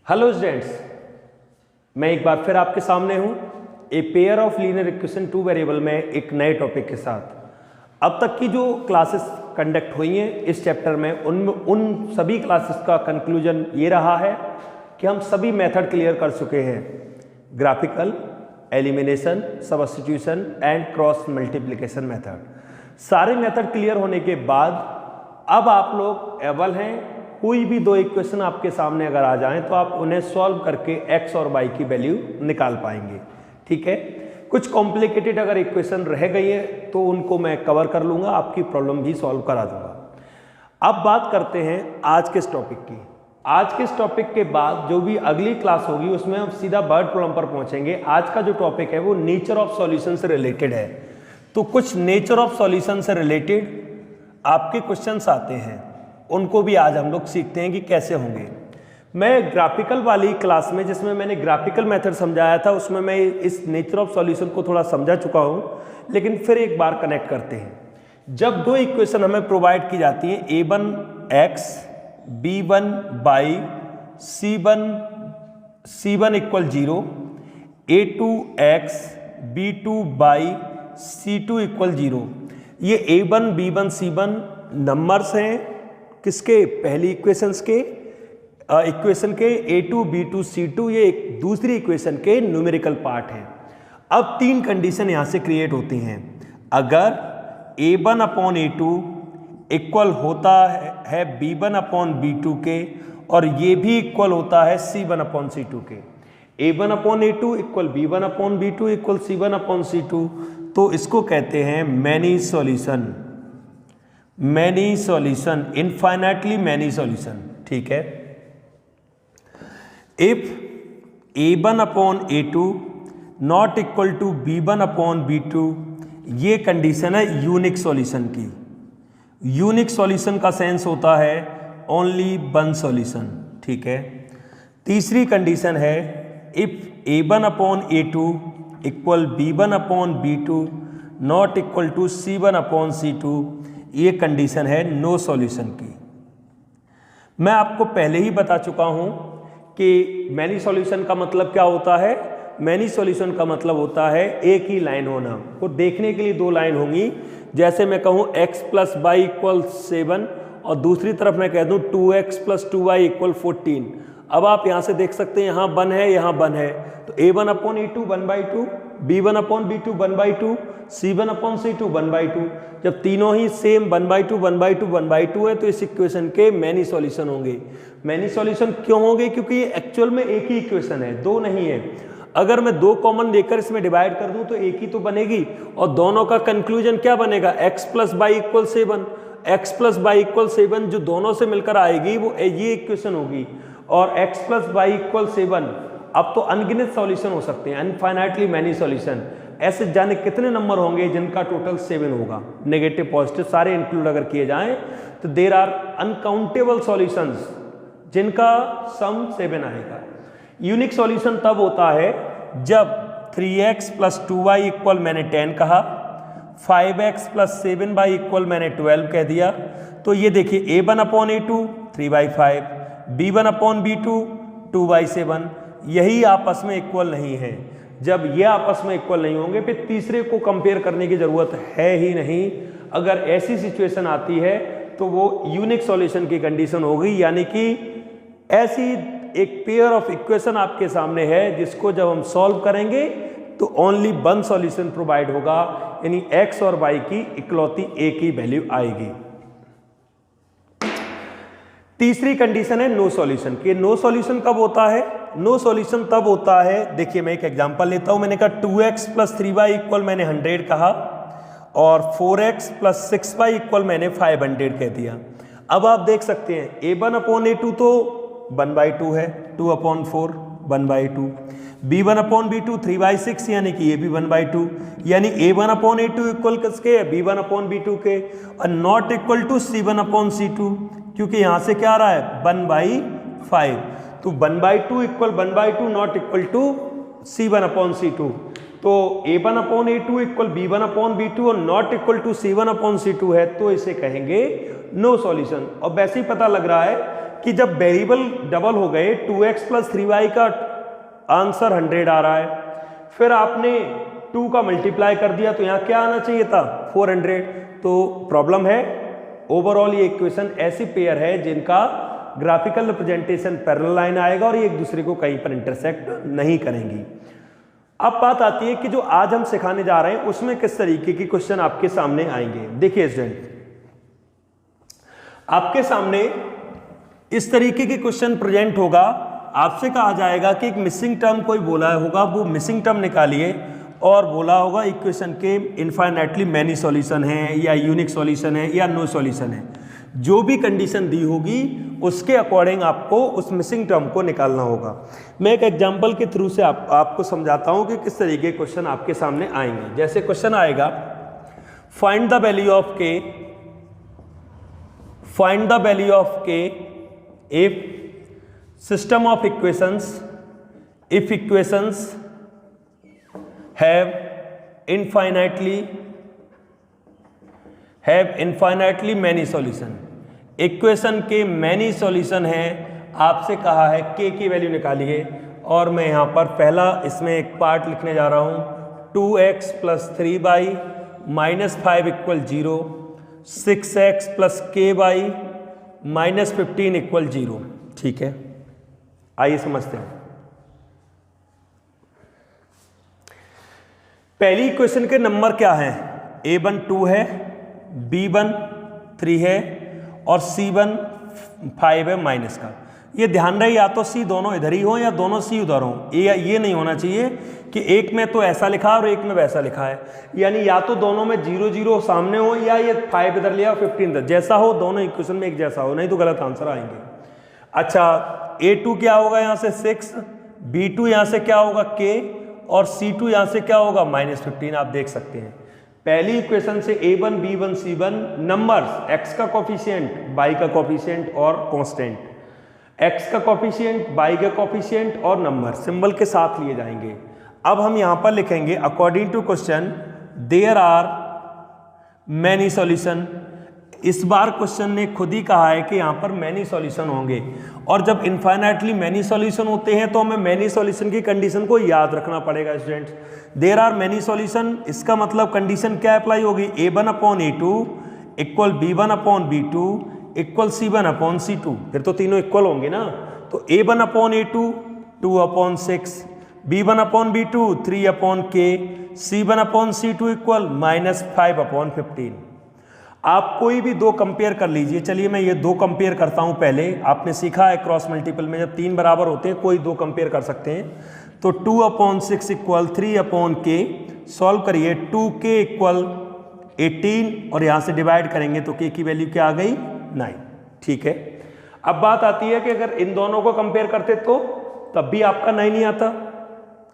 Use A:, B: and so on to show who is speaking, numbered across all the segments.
A: Hello students, मैं एक बार फिर आपके सामने हूं a pair of linear equation two variable में एक नए टॉपिक के साथ। अब तक की जो क्लासेस कंडक्ट हुई हैं इस चैप्टर में उन सभी क्लासेस का कंक्लूजन ये रहा है कि हम सभी मेथड क्लियर कर चुके हैं। Graphical, elimination, substitution and cross multiplication method. सारे मेथड क्लियर होने के बाद अब आप लोग एबल हैं, कोई भी दो इक्वेशन आपके सामने अगर आ जाएं तो आप उन्हें सॉल्व करके x और y की वैल्यू निकाल पाएंगे। ठीक है, कुछ कॉम्प्लिकेटेड अगर इक्वेशन रह गई है तो उनको मैं कवर कर लूंगा, आपकी प्रॉब्लम भी सॉल्व करा दूंगा। अब बात करते हैं आज के इस टॉपिक की। आज के इस टॉपिक के बाद जो भी अगली क्लास होगी उसमें हम सीधा वर्ड प्रॉब्लम पर पहुंचेंगे। आज का जो टॉपिक है वो नेचर ऑफ सॉल्यूशन से रिलेटेड है, तो कुछ नेचर ऑफ सॉल्यूशन से रिलेटेड आपके क्वेश्चंस आते हैं, उनको भी आज हम लोग सीखते हैं कि कैसे होंगे। मैं ग्राफिकल वाली क्लास में जिसमें मैंने ग्राफिकल मेथड समझाया था उसमें मैं इस नेचर ऑफ सॉल्यूशन को थोड़ा समझा चुका हूं, लेकिन फिर एक बार कनेक्ट करते हैं। जब दो इक्वेशन हमें प्रोवाइड की जाती हैं a1x b1y c1 equal 0, a2x b2y c2 equal 0, ये a1 b1 c1 नंबर्स हैं किसके, पहली इक्वेशंस के इक्वेशन के a2 b2 c2, ये एक दूसरी इक्वेशन के न्यूमेरिकल पार्ट है। अब तीन कंडीशन यहां से क्रिएट होती हैं। अगर a1 अपॉन a2 इक्वल होता है b1 अपॉन b2 के और ये भी इक्वल होता है c1 अपॉन c2 के, a1 upon a2 equal b1 upon b2 equal c1 upon c2, तो इसको कहते हैं many solution, infinitely many solution. ठीक है, if a1 upon a2 not equal to b1 upon b2, ये कंडीशन है यूनिक सॉल्यूशन की। यूनिक सॉल्यूशन का सेंस होता है ओनली वन सॉल्यूशन। ठीक है, तीसरी कंडीशन है if a1 upon a2 equal b1 upon b2 not equal to c1 upon c2, ये कंडीशन है नो सॉल्यूशन की। मैं आपको पहले ही बता चुका हूं कि मैनी सॉल्यूशन का मतलब क्या होता है। मैनी सॉल्यूशन का मतलब होता है एक ही लाइन होना, वो देखने के लिए दो लाइन होंगी। जैसे मैं कहूं x प्लस वाई इक्वल 7 और दूसरी तरफ मैं कह दूं 2x प्लस 2y इक्वल 14। अब आप यहां से देख सकते हैं यहाँ 1 है, यहाँ 1 है, तो a1 upon a2 1/2, b1 upon b2 1/2, c1 upon c2 1/2। जब तीनों ही सेम 1/2 1/2 1/2 है तो इस इक्वेशन के मैनी सॉल्यूशन होंगे। मैनी सॉल्यूशन क्यों होंगे? क्योंकि ये एक्चुअल में एक ही इक्वेशन है, दो नहीं है। अगर मैं दो कॉमन लेकर इसमें डिवाइड कर दूं तो एक ही तो बनेगी, और दोनों का कंक्लूजन क्या बनेगा, x plus Y equal 7। x plus Y equal 7 जो दोनों से मिलकर आएगी वो ये इक्वेशन होगी, और x प्लस वाई इक्वल 7 अब तो अनगिनत सॉल्यूशन हो सकते हैं, अनफाइनाइटली मैनी सॉल्यूशन। ऐसे जाने कितने नंबर होंगे जिनका टोटल 7 होगा, नेगेटिव पॉजिटिव सारे इंक्लूड अगर किए जाएं तो देयर आर अनकाउंटेबल सॉल्यूशंस जिनका सम 7 आएगा। यूनिक सॉल्यूशन तब होता है जब 3x प्लस 2y इक्वल मैंने 10 कहा, 5x प्लस 7y इक्वल मैंने 12 कह दिया, तो ये देखिए a1 upon a2 3/5, b1 upon b2 2/7, यही आपस में इक्वल नहीं है। जब ये आपस में इक्वल नहीं होंगे फिर तीसरे को कंपेयर करने की जरूरत है ही नहीं। अगर ऐसी सिचुएशन आती है तो वो यूनिक सॉल्यूशन की कंडीशन होगी, यानी कि ऐसी एक पेयर ऑफ इक्वेशन आपके सामने है जिसको जब हम सॉल्व करेंगे तो ओनली वन सॉल्यूशन प्रोवाइड होगा, यानी x और y की इकलौती एक ही वैल्यू आएगी। तीसरी कंडीशन है नो सॉल्यूशन की। नो सॉल्यूशन कब होता है? नो सॉल्यूशन तब होता है, देखिए मैं एक एग्जांपल लेता हूं। मैंने कहा 2x प्लस 3y इक्वल मैंने 100 कहा, और 4x प्लस 6y इक्वल मैंने 500 कह दिया। अब आप देख सकते हैं a1 अपॉन a2 तो 1/2 है, 2 अपॉन 4 1/2, b1 अपॉन b2 3/6 यानी कि ये भी 1/2, यानी a1 अपॉन a2 इक्वल किसके, b1 अपॉन b2 के, और not equal to c1 upon c2, क्योंकि यहां से क्या आ रहा है 1/5, तो 1/2 equal 1/2 not equal to c1 upon c2, तो a1 upon a2 equal b1 upon b2 और not equal to c1 upon c2 है, तो इसे कहेंगे नो सॉल्यूशन। और वैसे ही पता लग रहा है कि जब वेरिएबल डबल हो गए 2x प्लस 3y का आंसर 100 आ रहा है, फिर आपने 2 का मल्टीप्लाई कर दिया तो यहाँ क्या आना चाहिए था 400। तो प्रॉब्लम है, ओवरऑल ये इक्वेशन ऐसी पेयर है जिनका ग्राफिकल रिप्रेजेंटेशन पैरेलल लाइन आएगा और ये एक दूसरे को कहीं पर इंटरसेक्ट नहीं करेंगी। अब बात आती है कि जो आज हम सिखाने जा रहे हैं उसमें किस तरीके के क्वेश्चन आपके सामने आएंगे। देखिए स्टूडेंट, आपके सामने इस तरीके के क्वेश्चन प्रेजेंट होगा। आपसे कहा जाएगा कि एक मिसिंग टर्म कोई बोला होगा, वो मिसिंग टर्म निकालिए और बोला होगा इक्वेशन के इनफाइनाइटली मैनी सॉल्यूशन है या यूनिक सॉल्यूशन है या नो सॉल्यूशन है। जो भी कंडीशन दी होगी उसके अकॉर्डिंग आपको उस मिसिंग टर्म को निकालना होगा। मैं एक एग्जांपल के थ्रू से आपको समझाता हूं कि किस तरीके के क्वेश्चन आपके सामने आएंगे। जैसे क्वेश्चन आएगा, फाइंड द वैल्यू ऑफ के, फाइंड द वैल्यू ऑफ के if system of equations, if equations have infinitely many solution। Equation के मैनी सॉल्यूशन है, आपसे कहा है के की वैल्यू निकालिए। और मैं यहाँ पर पहला इसमें एक पार्ट लिखने जा रहा हूँ, 2x plus 3y minus 5 equal 0, 6x प्लसky माइनस 15 इक्वल 0। ठीक है, आइए समझते हैं। पहली इक्वेशन के नंबर क्या हैं? a1 2 है, b1 3 है और c1 5 है माइनस का। ये ध्यान रहे, या तो c दोनों इधर ही हो या दोनों c उधर हो। ये नहीं होना चाहिए कि एक में तो ऐसा लिखा है और एक में वैसा लिखा है, यानी या तो दोनों में 0 0 सामने हो या ये 5 इधर लिया 15 इधर, जैसा हो दोनों इक्वेशन में एक जैसा हो, नहीं तो गलत आंसर आएंगे। अच्छा, a2 क्या होगा यहाँ से 6, b2 यहाँ से क्या होगा k और C2 यहां से क्या होगा -15। आप देख सकते हैं पहली इक्वेशन से A1 B1 C1 numbers, x का कोफिशिएंट, y का कोफिशिएंट और कांस्टेंट, x का कोफिशिएंट, y का कोफिशिएंट और नंबर सिंबल के साथ लिए जाएंगे। अब हम यहां पर लिखेंगे according to question there are many solution. इस बार क्वेश्चन ने खुद ही कहा है कि यहाँ पर मैनी सॉल्यूशन होंगे, और जब इनफाइनाइटली मैनी सॉल्यूशन होते हैं तो हमें मैनी सॉल्यूशन की कंडीशन को याद रखना पड़ेगा students. There are many solution, इसका मतलब कंडीशन क्या अप्लाई होगी? a1 upon a2 equal b1 upon b2 equal c1 upon c2। फिर तो तीनों इक्वल होंगे ना, तो a1 upon a2 2 upon 6, b1 upon b2 3 upon k, c1 upon c2 equal -5 upon 15। आप कोई भी दो कंपेयर कर लीजिए। चलिए मैं ये दो कंपेयर करता हूं। पहले आपने सीखा है क्रॉस मल्टीपल में जब तीन बराबर होते हैं कोई दो कंपेयर कर सकते हैं। तो 2 अपॉन 6 इक्वल 3 अपॉन के, सॉल्व करिए 2k इक्वल 18 और यहां से डिवाइड करेंगे तो k की वैल्यू क्या आ गई 9। ठीक है, अब बात आती है कि अगर इन दोनों को कंपेयर करते तो तब भी आपका 9 नहीं आता।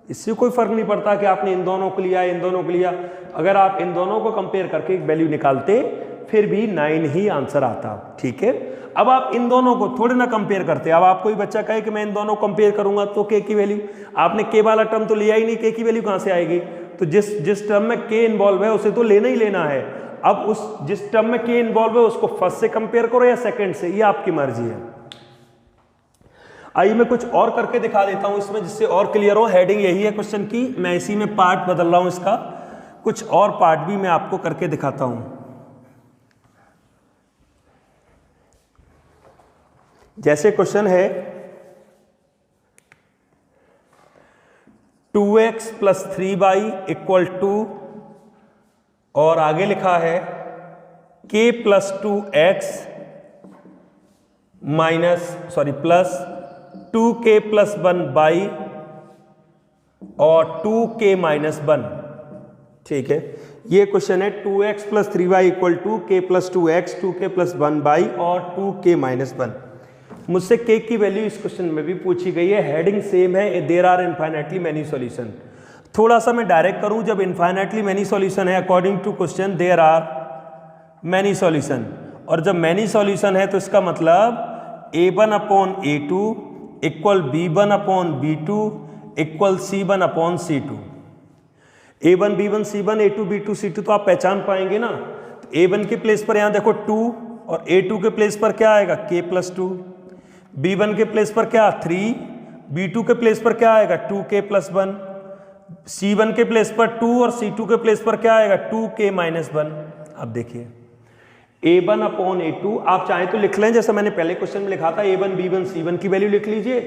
A: इससे कोई फर्क नहीं पड़ता कि आपने इन दोनों को लिया इन दोनों को लिया, अगर आप इन दोनों को कंपेयर करके एक वैल्यू निकालते फिर भी 9 ही आंसर आता। ठीक है, अब आप इन दोनों को थोड़े ना कंपेयर करते। अब आप कोई बच्चा कहे कि मैं इन दोनों कंपेयर करूंगा तो के की वैल्यू, आपने के वाला टर्म तो लिया ही नहीं, के की वैल्यू कहां से आएगी? तो जिस टर्म में के इन्वॉल्व है उसे तो लेना ही लेना है। अब उस जिस टर्म में के इन्वॉल्व है उसको फर्स्ट से कंपेयर करो या सेकंड से, ये आपकी मर्जी है। आइए मैं कुछ और करके दिखा देता हूं इसमें जिससे और क्लियर हो। हेडिंग यही है क्वेश्चन की, मैं इसी में पार्ट बदल रहा हूं इसका, कुछ और पार्ट भी मैं आपको करके दिखाता हूं। जैसे क्वेश्चन है 2x प्लस 3y इक्वल 2 और आगे लिखा है k plus 2x plus 2k plus 1y और 2k माइनस 1। ठीक है, ये क्वेश्चन है 2x plus 3y equal 2k plus 2x 2k plus 1y और 2k माइनस 1। मुझसे k की वैल्यू इस क्वेश्चन में भी पूछी गई है। हेडिंग सेम है, there are infinitely many solution. थोड़ा सा मैं डायरेक्ट करूं, जब इनफाइनाइटली मैनी सॉल्यूशन है according to question there are many solution, और जब मैनी सॉल्यूशन है तो इसका मतलब a1 upon a2 equal b1 upon b2 equal c1 upon c2। a1 b1 c1 a2 b2 c2 तो आप पहचान पाएंगे ना। तो a1 के प्लेस पर यहां देखो 2 और a2 के प्लेस पर क्या आएगा k प्लस 2, B1 के प्लेस पर क्या 3, B2 के प्लेस पर क्या आएगा 2k + 1, C1 के प्लेस पर 2 और C2 के प्लेस पर क्या आएगा 2k - 1। अब देखिए A1/A2 आप चाहें तो लिख लें, जैसा मैंने पहले क्वेश्चन में लिखा था, A1 B1 C1 की वैल्यू लिख लीजिए,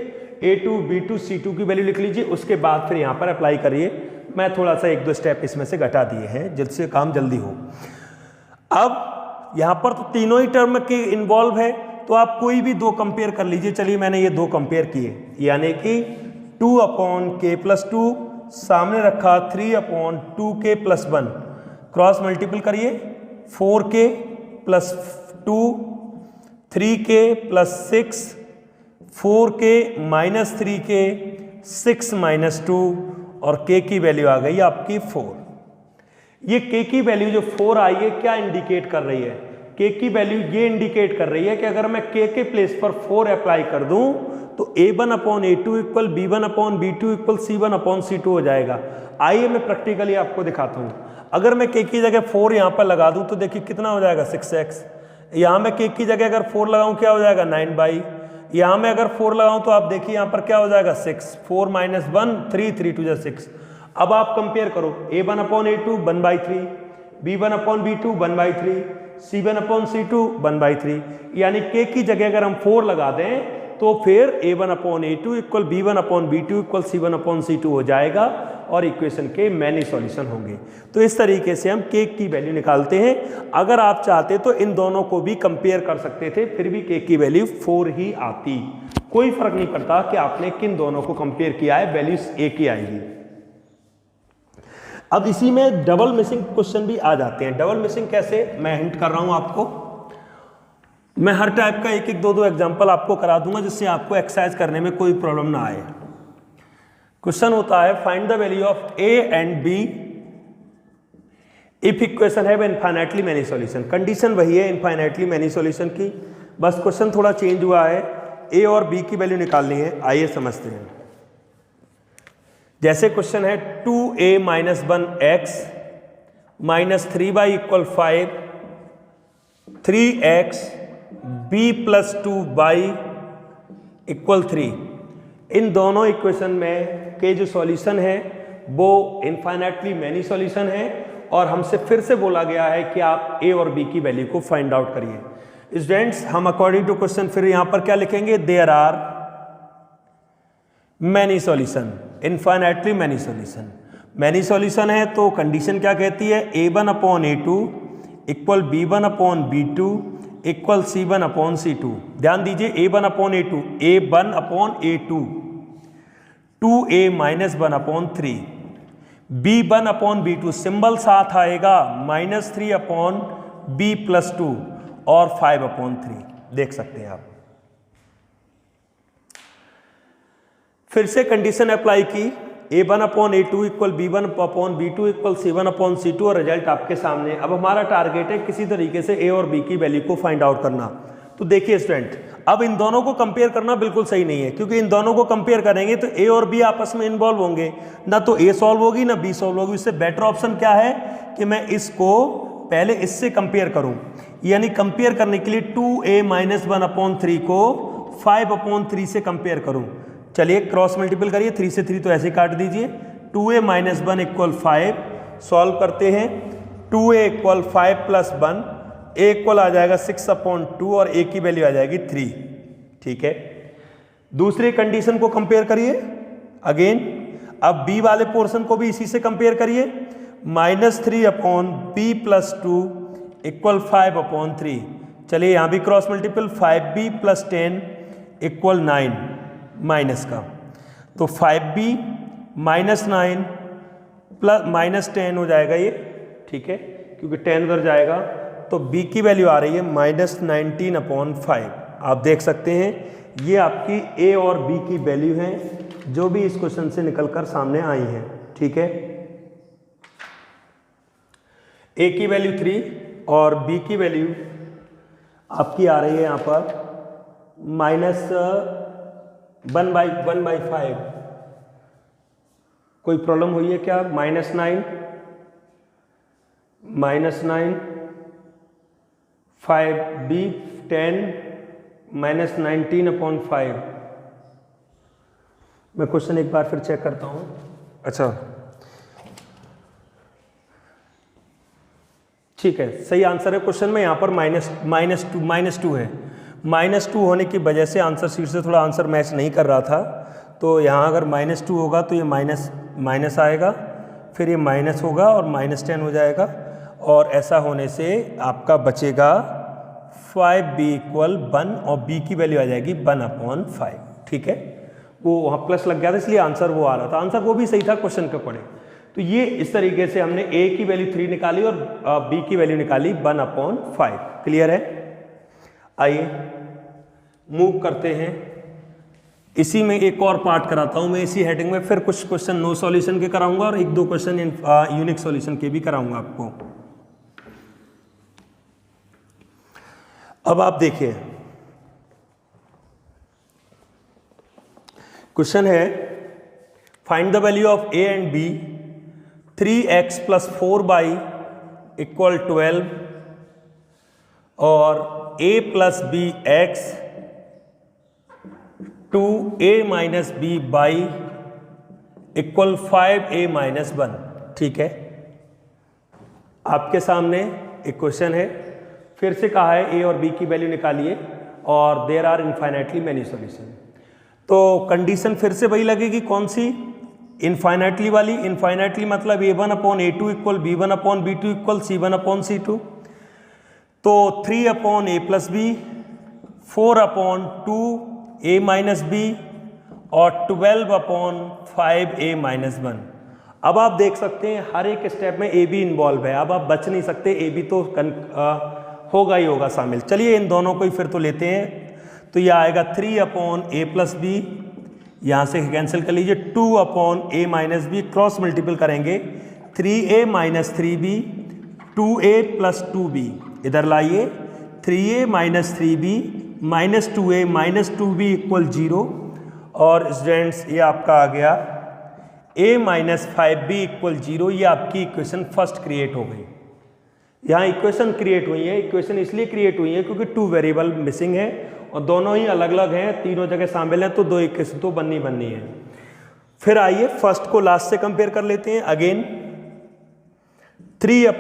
A: A2 B2 C2 की वैल्यू लिख लीजिए, उसके बाद फिर यहाँ पर अप्लाई करिए। मैं थोड़ा सा 1-2 स्टेप इसमें से घटा दिए हैं जिससे काम जल्दी हो। अब यहाँ पर तो तीनों ही टर्म के इन्वॉल्व है, तो आप कोई भी दो कंपेयर कर लीजिए। चलिए मैंने ये दो कंपेयर किए, यानी कि 2/k + 2 सामने रखा 3/2k + 1, क्रॉस मल्टीपल करिए 4k + 2, 3k + 6, 4k - 3k, 6 - 2 और k की वैल्यू आ गई आपकी 4। ये k की वैल्यू जो 4 आई है क्या इंडिकेट कर रही है? k की वैल्यू ये इंडिकेट कर रही है कि अगर मैं k के प्लेस पर 4 अप्लाई कर दूं तो A1/A2 = B1/B2 = C1/C2 हो जाएगा। आइए मैं प्रैक्टिकली आपको दिखाता हूं। अगर मैं k की जगह 4 यहां पर लगा दूं तो देखिए कितना हो जाएगा 6x। यहां मैं k की जगह अगर 4 लगाऊं क्या हो जाएगा 9/। यहां मैं अगर 4 लगाऊं तो आप देखिए यहां पर क्या हो जाएगा 6, 4 - 1 3, 3 × 2 = 6। अब आप कंपेयर करो A1/A2 1/3, B1/B2 1/3, C1/C2 1/3, यानी k की जगह अगर हम 4 लगा दें तो फिर A1/A2 = B1/B2 = C1/C2 हो जाएगा और इक्वेशन के मैनी सॉल्यूशन होंगे। तो इस तरीके से हम k की वैल्यू निकालते हैं। अगर आप चाहते तो इन दोनों को भी कंपेयर कर सकते थे, फिर भी k की वैल्यू 4 ही आती। कोई फर्क नहीं पड़ता कि आपने किन दोनों को कंपेयर किया है, वैल्यूज एक ही आएगी। अब इसी में डबल मिसिंग क्वेश्चन भी आ जाते हैं। डबल मिसिंग कैसे, मैं हिंट कर रहा हूं आपको। मैं हर टाइप का 1-1, 2-2 एग्जांपल आपको करा दूंगा जिससे आपको एक्सरसाइज करने में कोई प्रॉब्लम ना आए। क्वेश्चन होता है find the value of a and b if equation have infinitely many solution. Condition वही है इनफाइनाइटली मैनी सॉल्यूशन की, बस क्वेश्चन थोड़ा चेंज हुआ है। a और b की वैल्यू निकालनी है, आइए समझते हैं। जैसे क्वेश्चन है 2a - 1x - 3y = 5, 3x b + 2y = 3। इन दोनों इक्वेशन में के जो सॉल्यूशन है वो इनफाइनाइटली मैनी सॉल्यूशन है और हमसे फिर से बोला गया है कि आप a और b की वैल्यू को फाइंड आउट करिए। स्टूडेंट्स हम अकॉर्डिंग टू क्वेश्चन फिर यहां पर क्या लिखेंगे, there are many solution, infinitely many solution. Many solution है तो कंडीशन क्या कहती है, A1/A2 = B1/B2 = C1/C2। ध्यान दीजिए A1/A2, A1/A2 2a - 1/3, B1/B2 symbol साथ आएगा -3/B + 2 और 5/3। देख सकते हैं आप। फिर से कंडीशन अप्लाई की, A1/A2 = B1/B2 = C1/C2 और रिजल्ट आपके सामने। अब हमारा टारगेट है किसी तरीके से A और B की वैल्यू को फाइंड आउट करना। तो देखिए स्टूडेंट, अब इन दोनों को कंपेयर करना बिल्कुल सही नहीं है, क्योंकि इन दोनों को कंपेयर करेंगे तो A और B आपस में इन्वॉल्व होंगे, ना तो A सॉल्व होगी ना B सॉल्व होगी। इससे बेटर ऑप्शन क्या है कि मैं इसको पहले इससे कंपेयर करूं, यानी कंपेयर करने के लिए 2a - 1/3 को 5/3 से कंपेयर करूं। चलिए क्रॉस मल्टीपल करिए, 3 से 3 तो ऐसे काट दीजिए। 2a - 1 = 5, सॉल्व करते हैं। 2a = 5 + 1, a इक्वल आ जाएगा 6/2 और a की वैल्यू आ जाएगी 3। ठीक है, दूसरी कंडीशन को कंपेयर करिए अगेन। अब b वाले पोर्शन को भी इसी से कंपेयर करिए, -3/b + 2 = 5/3। चलिए यहां भी क्रॉस मल्टीपल, 5b + 10 = 9 माइनस का, तो 5b - 9 + -10 हो जाएगा ये। ठीक है, क्योंकि 10 उधर जाएगा तो b की वैल्यू आ रही है -19/5। आप देख सकते हैं ये आपकी a और b की वैल्यू है जो भी इस क्वेश्चन से निकलकर सामने आई है। ठीक है, a की वैल्यू 3 और b की वैल्यू आपकी आ रही है यहां पर -1/5। कोई प्रॉब्लम हुई है क्या? -9 -9 5b 10 -19/5। मैं क्वेश्चन एक बार फिर चेक करता हूँ। अच्छा ठीक है, सही आंसर है क्वेश्चन में। यहाँ पर -2 है। -2 होने की वजह से आंसर शीट से थोड़ा आंसर मैच नहीं कर रहा था। तो यहाँ अगर -2 होगा तो ये माइनस आएगा, फिर ये माइनस होगा और -10 हो जाएगा, और ऐसा होने से आपका बचेगा 5b = 1 और b की वैल्यू आ जाएगी 1/5। ठीक है, वो वहाँ प्लस लग गया था इसलिए आंसर वो आ रहा था। आंसर वो भी सही था क्वेश्चन के पढ़े। तो ये इस तरीके से हमने a की वैल्यू 3 निकाली और b की वैल्यू निकाली 1/5। क्लियर है? आइए मूव करते हैं। इसी में एक और पार्ट कराता हूं मैं इसी हेडिंग में, फिर कुछ क्वेश्चन नो सॉल्यूशन के कराऊंगा और 1-2 क्वेश्चन यूनिक सॉल्यूशन के भी कराऊंगा आपको। अब आप देखिए, क्वेश्चन है find the value of a and b 3x + 4y = 12 और a + bx 2a - b/y = 5a - 1। ठीक है, आपके सामने एक क्वेश्चन है, फिर से कहा है a और b की वैल्यू निकालिए और there are infinitely many solution. तो कंडीशन फिर से वही लगेगी, कौन सी? इनफाइनाइटली वाली। इनफाइनाइटली मतलब a1/a2 = b1/b2 = c1/c2। तो 3/a + b, 4/2a - b और 12/5a - 1। अब आप देख सकते हैं हर एक स्टेप में a b इन्वॉल्व है। अब आप बच नहीं सकते, a b तो होगा ही होगा शामिल। चलिए इन दोनों को ही फिर तो लेते हैं। तो यह आएगा 3/a + b, यहाँ से कैंसिल कर लीजिए, 2/a - b, क्रॉस मल्टीपल करेंगे 3a - 3b 2a + 2b। इधर लाइए 3a - 3b -2a - 2b = 0। और स्टूडेंट्स ये आपका आ गया a - 5b = 0। ये आपकी इक्वेशन फर्स्ट क्रिएट हो गई। यहाँ इक्वेशन क्रिएट हुई है। इक्वेशन इसलिए क्रिएट हुई है क्योंकि 2 वेरिएबल मिसिंग है और दोनों ही अलग अलग हैं, तीनों जगह शामिल हैं, तो 2 इक्वेशन तो बननी है। फिर आइए फर्स्ट को लास्ट से कंपेयर कर लेते हैं। अगेन 3/a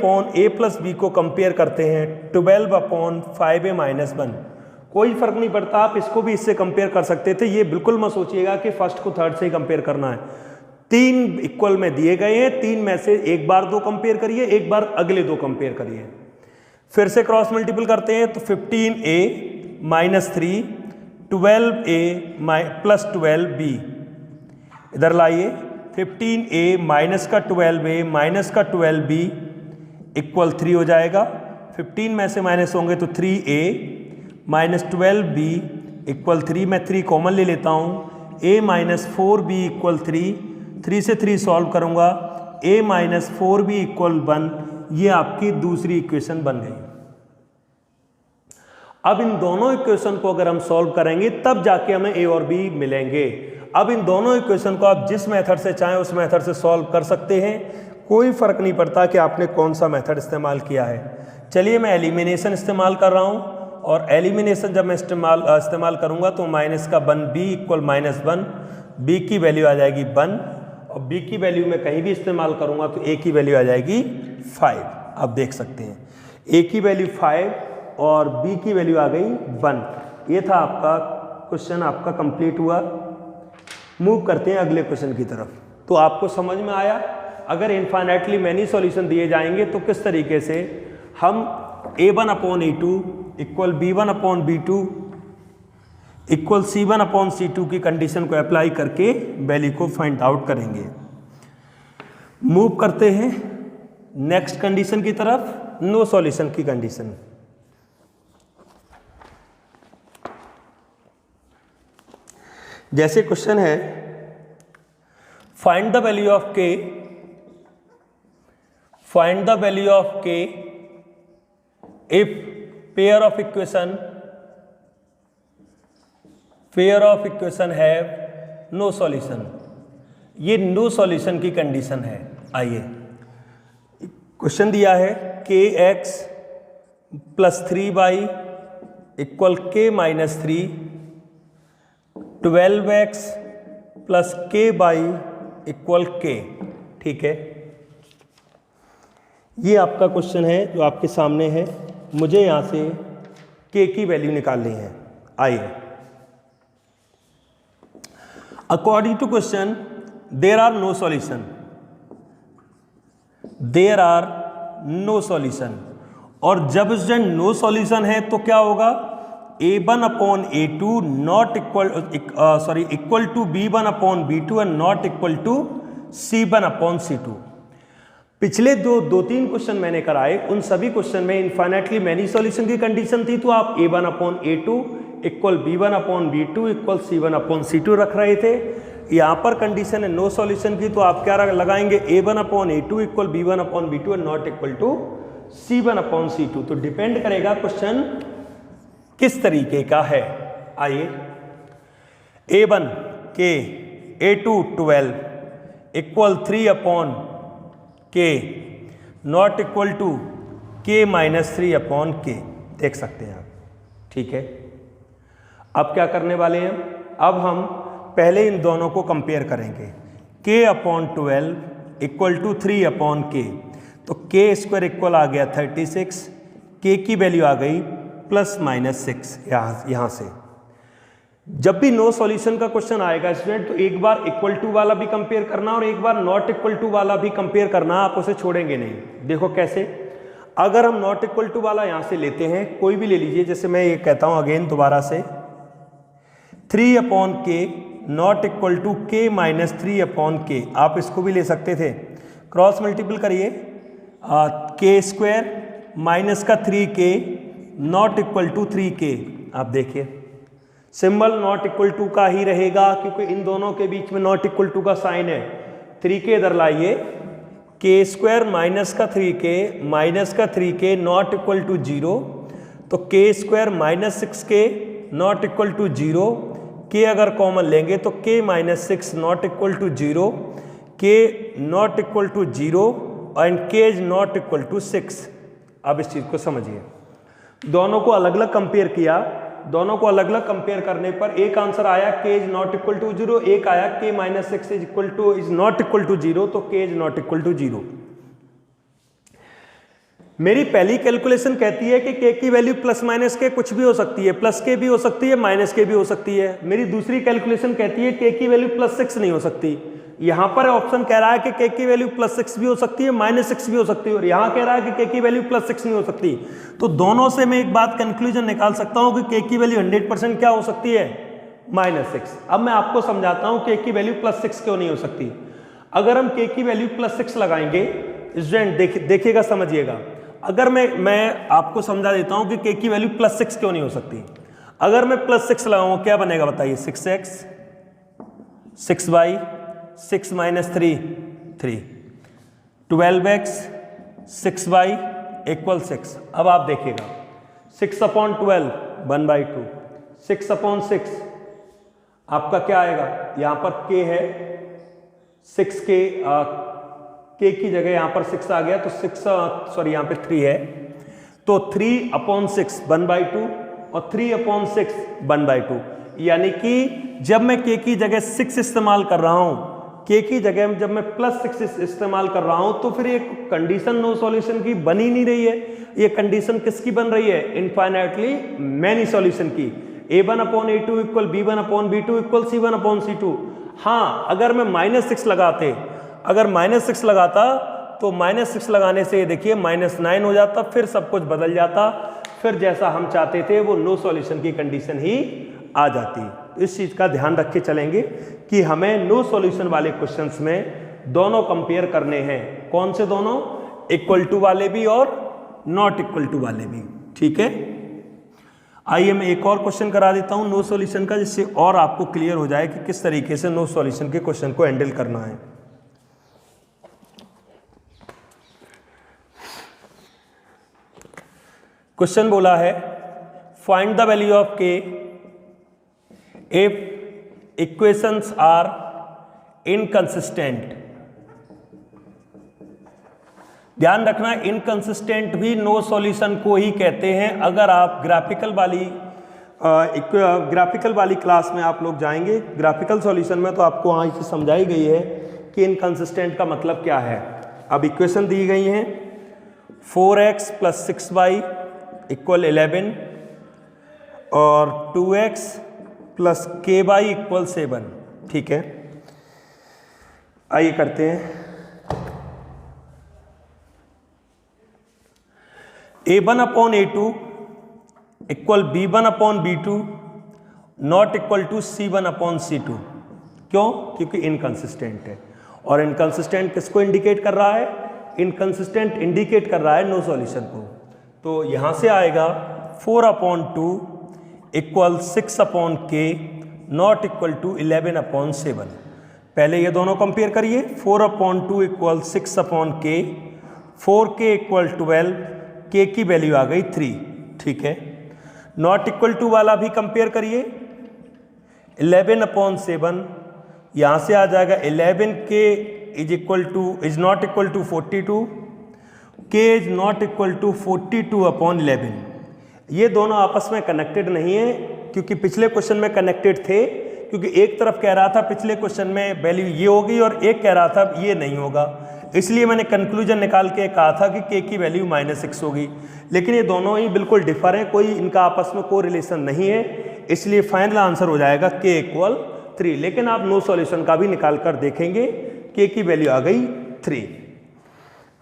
A: + b को कंपेयर करते हैं 12/5a - 1। कोई फर्क नहीं पड़ता, आप इसको भी इससे कंपेयर कर सकते थे। ये बिल्कुल मत सोचिएगा कि फर्स्ट को थर्ड से ही कंपेयर करना है। 3 इक्वल में दिए गए हैं, 3 में से एक बार 2 कंपेयर करिए, एक बार अगले 2 कंपेयर करिए। फिर से क्रॉस मल्टीपल करते हैं तो 15a - 3 12a + 12b। इधर लाइए 15a माइनस का 12a माइनस का 12b = 3 हो जाएगा। 15 में से माइनस होंगे तो 3a - 12b = 3। मैं 3 कॉमन ले लेता हूँ। a - 4b = 3, 3 से 3 सॉल्व करूँगा, a - 4b = 1। ये आपकी दूसरी इक्वेशन बन गई। अब इन दोनों इक्वेशन को अगर हम सॉल्व करेंगे तब जाके हमें a और b मिलेंगे। अब इन दोनों इक्वेशन को आप जिस मेथड से चाहें उस मेथड से सॉल्व कर सकते हैं, कोई फर्क नहीं पड़ता कि आपने कौन सा मेथड इस्तेमाल किया है। चलिए मैं एलिमिनेशन इस्तेमाल कर रहा हूं, और एलिमिनेशन जब मैं इस्तेमाल करूंगा तो माइनस का 1b = -1, b की वैल्यू आ जाएगी 1, और b की वैल्यू में कहीं भी इस्तेमाल करूंगा तो a की वैल्यू आ जाएगी 5। आप देख सकते हैं a की वैल्यू 5 और b की वैल्यू आ गई 1। ये था आपका क्वेश्चन, आपका कंप्लीट हुआ। मूव करते हैं अगले क्वेश्चन की तरफ। तो आपको समझ में आया, अगर इनफाइनाइटली मैनी सॉल्यूशन दिए जाएंगे तो किस तरीके से हम a1/a2 = b1/b2 = c1/c2 की कंडीशन को अप्लाई करके वैल्यू को फाइंड आउट करेंगे। मूव करते हैं नेक्स्ट कंडीशन की तरफ, नो सॉल्यूशन की कंडीशन। जैसे क्वेश्चन है find the value of k, find the value of k if pair of equation have no solution. ये नो सॉल्यूशन की कंडीशन है। आइए क्वेश्चन दिया है kx + 3y equal K minus 3, 12x plus K by equal K. ठीक है, ये आपका क्वेश्चन है जो आपके सामने है। मुझे यहां से के की वैल्यू निकालनी है। आइए, according to question there are no solution, there are no solution. और जब स्टूडेंट नो सॉल्यूशन है तो क्या होगा, a1 upon a2 not equal to b1 upon b2 and not equal to c1 upon c2। पिछले दो तीन क्वेश्चन मैंने कराए, उन सभी क्वेश्चन में इनफाइनाइटली मैनी सॉल्यूशन की कंडीशन थी, तो आप a1 upon a2 equal b1 upon b2 equal c1 upon c2 रख रहे थे। यहाँ पर कंडीशन है नो सॉल्यूशन की, तो आप क्या लगाएंगे, a1 upon a2 equal b1 upon b2 and not equal to c1 upon c2। तो डिपेंड करेगा क्वेश्चन किस तरीके का है। आइए, a1 के, a2 12 इक्वल 3 अपॉन के नॉट इक्वल टू के माइनस 3 अपॉन के, देख सकते हैं आप। ठीक है, अब क्या करने वाले हैं, अब हम पहले इन दोनों को कंपेयर करेंगे। के अपॉन 12 इक्वल टू 3 अपॉन के, तो के स्क्वायर इक्वल आ गया 36, के की वैल्यू आ गई प्लस माइनस 6। यहाँ से जब भी नो सॉल्यूशन का क्वेश्चन आएगा स्टूडेंट, तो एक बार इक्वल टू वाला भी कंपेयर करना और एक बार नॉट इक्वल टू वाला भी कंपेयर करना, आप उसे छोड़ेंगे नहीं। देखो कैसे, अगर हम नॉट इक्वल टू वाला यहाँ से लेते हैं, कोई भी ले लीजिए, जैसे मैं ये कहता हूँ अगेन दोबारा से, 3 अपॉन के नॉट इक्वल टू के माइनस 3 अपॉन के, आप इसको भी ले सकते थे। क्रॉस मल्टीपल करिए, के स्क्वायर माइनस का 3k not equal to 3k। आप देखिए सिंबल नॉट इक्वल टू का ही रहेगा, क्योंकि इन दोनों के बीच में नॉट इक्वल टू का साइन है। 3k इधर लाइए, के स्क्वायर माइनस का 3k नॉट इक्वल टू 0, तो K square minus 6k not equal to 0, के अगर कॉमन लेंगे तो के माइनस 6 नॉट इक्वल टू 0, के नॉट इक्वल टू 0 एंड के इज नॉट इक्वल टू 6। अब इस चीज को समझिए, दोनों को अलग अलग कंपेयर किया, दोनों को अलग अलग कंपेयर करने पर एक आंसर आया के इज नॉट इक्वल टू 0, एक आया K minus 6 is not equal to 0, तो के इज नॉट इक्वल टू 0। मेरी पहली कैलकुलेशन कहती है कि के की वैल्यू प्लस माइनस के कुछ भी हो सकती है, प्लस के भी हो सकती है, माइनस के भी हो सकती है। मेरी दूसरी कैलकुलेशन कहती है के की वैल्यू प्लस 6 नहीं हो सकती। यहां पर ऑप्शन कह रहा है कि के की वैल्यू प्लस 6 भी हो सकती है, माइनस 6 भी हो सकती है, और यहां कह रहा है कि के की वैल्यू प्लस 6 नहीं हो सकती। तो दोनों से मैं एक बात कंक्लूजन निकाल सकता हूं कि के की वैल्यू 100% क्या हो सकती है, माइनस 6। अब मैं आपको समझाता हूं के की वैल्यू प्लस 6 क्यों नहीं हो सकती। अगर हम के की वैल्यू प्लस 6 लगाएंगे, स्टूडेंट देखिएगा, समझिएगा, अगर मैं आपको समझा देता हूं कि के की वैल्यू प्लस 6 क्यों नहीं हो सकती। अगर मैं प्लस 6 लगाऊं क्या बनेगा बताइए, 6x 6y 6 minus 3 3, 12x 6y equal 6। अब आप देखिएगा 6 अपॉन 12 1/2, 6 अपॉन 6 आपका क्या आएगा, यहां पर k है, 6k k की जगह यहां पर 6 आ गया, तो 6 यहां पे 3 है, तो 3 अपॉन 6 1/2 और 3 अपॉन 6 1/2। यानी कि जब मैं k की जगह 6 इस्तेमाल कर रहा हूं, k की जगह जब मैं प्लस 6 इस्तेमाल कर रहा हूं, तो फिर एक कंडीशन नो सॉल्यूशन की बन ही नहीं रही है। ये कंडीशन किसकी बन रही है, इनफाइनाइटली मैनी सॉल्यूशन की। a1 upon a2 equal b1 upon b2 equal c1 upon c2। हाँ, अगर मैं -6 लगाता, तो -6 लगाने से देखिए -9 हो जाता, फिर सब कुछ बदल जाता, फिर जैसा हम चाहते थे वो नो सॉल्यूशन की कंडीशन ही आ जाती। इस चीज का ध्यान रख के चलेंगे कि हमें नो सॉल्यूशन वाले क्वेश्चंस में दोनों कंपेयर करने हैं। कौन से दोनों, इक्वल टू वाले भी और नॉट इक्वल टू वाले भी। ठीक है, आइए मैं एक और क्वेश्चन करा देता हूं नो सॉल्यूशन का, जिससे और आपको क्लियर हो जाए कि किस तरीके से नो सॉल्यूशन के क्वेश्चन को हैंडल करना है। क्वेश्चन बोला है फाइंड द वैल्यू ऑफ के इफ इक्वेशंस आर इनकंसिस्टेंट। ध्यान रखना, इनकंसिस्टेंट भी नो सॉल्यूशन को ही कहते हैं। अगर आप ग्राफिकल वाली ग्राफिकल वाली क्लास में आप लोग जाएंगे, ग्राफिकल सॉल्यूशन में तो आपको वहाँ से समझाई गई है कि इनकंसिस्टेंट का मतलब क्या है। अब इक्वेशन दी गई हैं 4x + 6y = 11 और 2x + ky = 7। ठीक है, आइए करते हैं। a1/a2 = b1/b2 not equal to c1/c2। क्यों? क्योंकि इनकंसिस्टेंट है। और इनकंसिस्टेंट किसको इंडिकेट कर रहा है? इनकंसिस्टेंट इंडिकेट कर रहा है नो सॉल्यूशन को। तो यहां से आएगा 4/2 = 6/k नॉट इक्वल टू 11/7। पहले ये दोनों कंपेयर करिए। 4/2 = 6/k, 4k = 12, k की वैल्यू आ गई 3। ठीक है, नॉट इक्वल टू वाला भी कंपेयर करिए। 11/7 यहां से आ जाएगा 11k is not equal to 42, k is not equal to 42/11। ये दोनों आपस में कनेक्टेड नहीं है, क्योंकि पिछले क्वेश्चन में कनेक्टेड थे, क्योंकि एक तरफ कह रहा था पिछले क्वेश्चन में वैल्यू ये होगी और एक कह रहा था ये नहीं होगा। इसलिए मैंने कंक्लूजन निकाल के कहा था कि k की वैल्यू -6 होगी। लेकिन ये दोनों ही बिल्कुल डिफर हैं, कोई इनका आपस में कोई रिलेशन नहीं है। इसलिए फाइनल आंसर हो जाएगा k = 3। लेकिन आप नो सॉल्यूशन का भी निकाल कर देखेंगे, k की वैल्यू आ गई 3।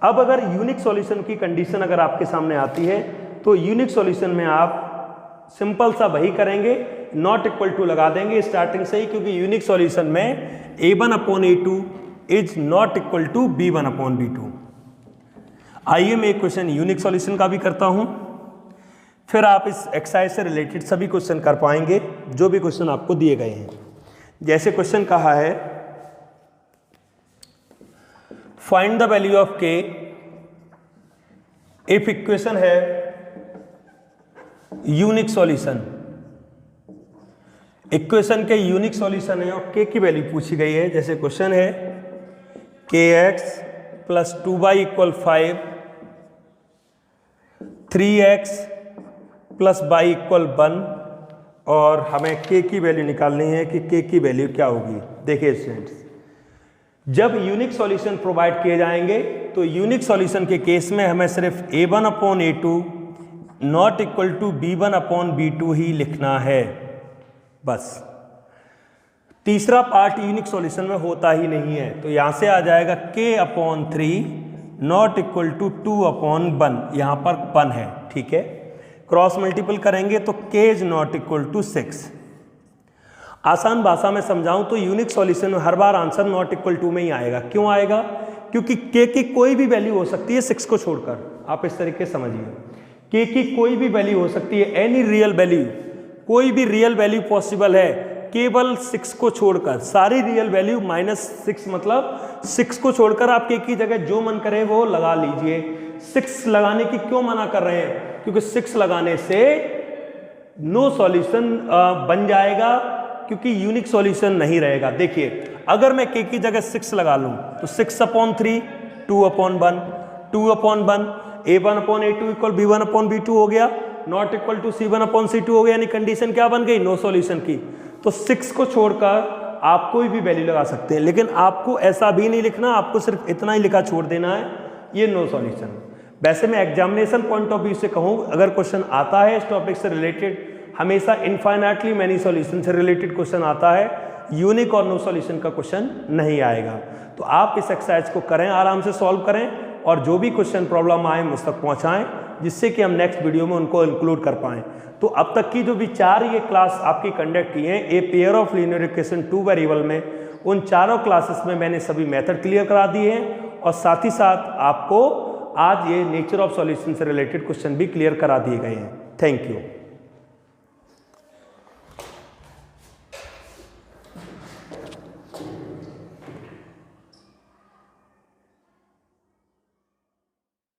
A: अब अगर यूनिक सॉल्यूशन की कंडीशन अगर आपके सामने आती है तो यूनिक सॉल्यूशन में आप सिंपल सा वही करेंगे, नॉट इक्वल टू लगा देंगे स्टार्टिंग से ही, क्योंकि यूनिक सॉल्यूशन में a1/a2 is not equal to b1/b2। आइए मैं एक क्वेश्चन यूनिक सॉल्यूशन का भी करता हूं, फिर आप इस एक्सरसाइज से रिलेटेड सभी क्वेश्चन कर पाएंगे जो भी क्वेश्चन आपको दिए गए हैं। जैसे क्वेश्चन कहा है find the value of k if equation है यूनिक सॉल्यूशन। इक्वेशन के यूनिक सॉल्यूशन है और k की वैल्यू पूछी गई है। जैसे क्वेश्चन है kx + 2y = 5, 3x + y = 1 और हमें k की वैल्यू निकालनी है कि k की वैल्यू क्या होगी। देखिए स्टूडेंट्स, जब यूनिक सॉल्यूशन प्रोवाइड किए जाएंगे तो यूनिक सॉल्यूशन के केस में हमें सिर्फ a1/a2 not equal to b1/b2 ही लिखना है, बस। तीसरा पार्ट यूनिक सॉल्यूशन में होता ही नहीं है, तो यहां से आ जाएगा k/3 नॉट इक्वल टू 2/1। यहां पर 1 है, ठीक है। क्रॉस मल्टीपल करेंगे तो k is not equal to 6। आसान भाषा में समझाऊं तो यूनिक सॉल्यूशन में हर बार आंसर नॉट इक्वल टू में ही आएगा। क्यों आएगा? क्योंकि k की कोई भी वैल्यू हो सकती है 6 को छोड़कर। आप इस तरीके से समझिए, k की कोई भी वैल्यू हो सकती है, एनी रियल वैल्यू, कोई भी रियल वैल्यू पॉसिबल है केवल 6 को छोड़कर। सारी रियल वैल्यू -6 मतलब 6 को छोड़कर आप k की जगह जो मन करे वो लगा लीजिए। 6 लगाने की क्यों मना कर रहे हैं? क्योंकि 6 लगाने से नो सॉल्यूशन बन जाएगा, क्योंकि यूनिक सॉल्यूशन नहीं रहेगा। देखिए, अगर मैं k की जगह 6 लगा लूं तो 6/3 2/1, 2/1 a1/a2 = b1/b2 हो गया, नॉट इक्वल टू c1/c2 हो गया। यानी कंडीशन क्या बन गई? नो सॉल्यूशन की। तो 6 को छोड़कर आप कोई भी वैल्यू लगा सकते हैं, लेकिन आपको ऐसा भी नहीं लिखना, आपको सिर्फ इतना ही लिखा छोड़ देना है, ये नो सॉल्यूशन। वैसे मैं एग्जामिनेशन पॉइंट ऑफ व्यू से कहूँ, अगर क्वेश्चन आता है इस टॉपिक से रिलेटेड, हमेशा इनफाइनाइटली मैनी सॉल्यूशन से रिलेटेड क्वेश्चन आता है, यूनिक और नो सॉल्यूशन का क्वेश्चन नहीं आएगा। तो आप इस एक्सरसाइज को करें, आराम से सॉल्व करें और जो भी क्वेश्चन प्रॉब्लम आए मुझ तक पहुंचाएं, जिससे कि हम नेक्स्ट वीडियो में उनको इंक्लूड कर पाएं। तो अब तक की जो भी 4 ये क्लास आपकी कंडक्ट की हैं a pair of linear equation 2 variable में, उन चारों क्लासेस में मैंने सभी मेथड क्लियर करा दिए हैं और साथ ही साथ आपको आज ये नेचर ऑफ सॉल्यूशन से रिलेटेड क्वेश्चन भी क्लियर करा दिए गए हैं। Thank you.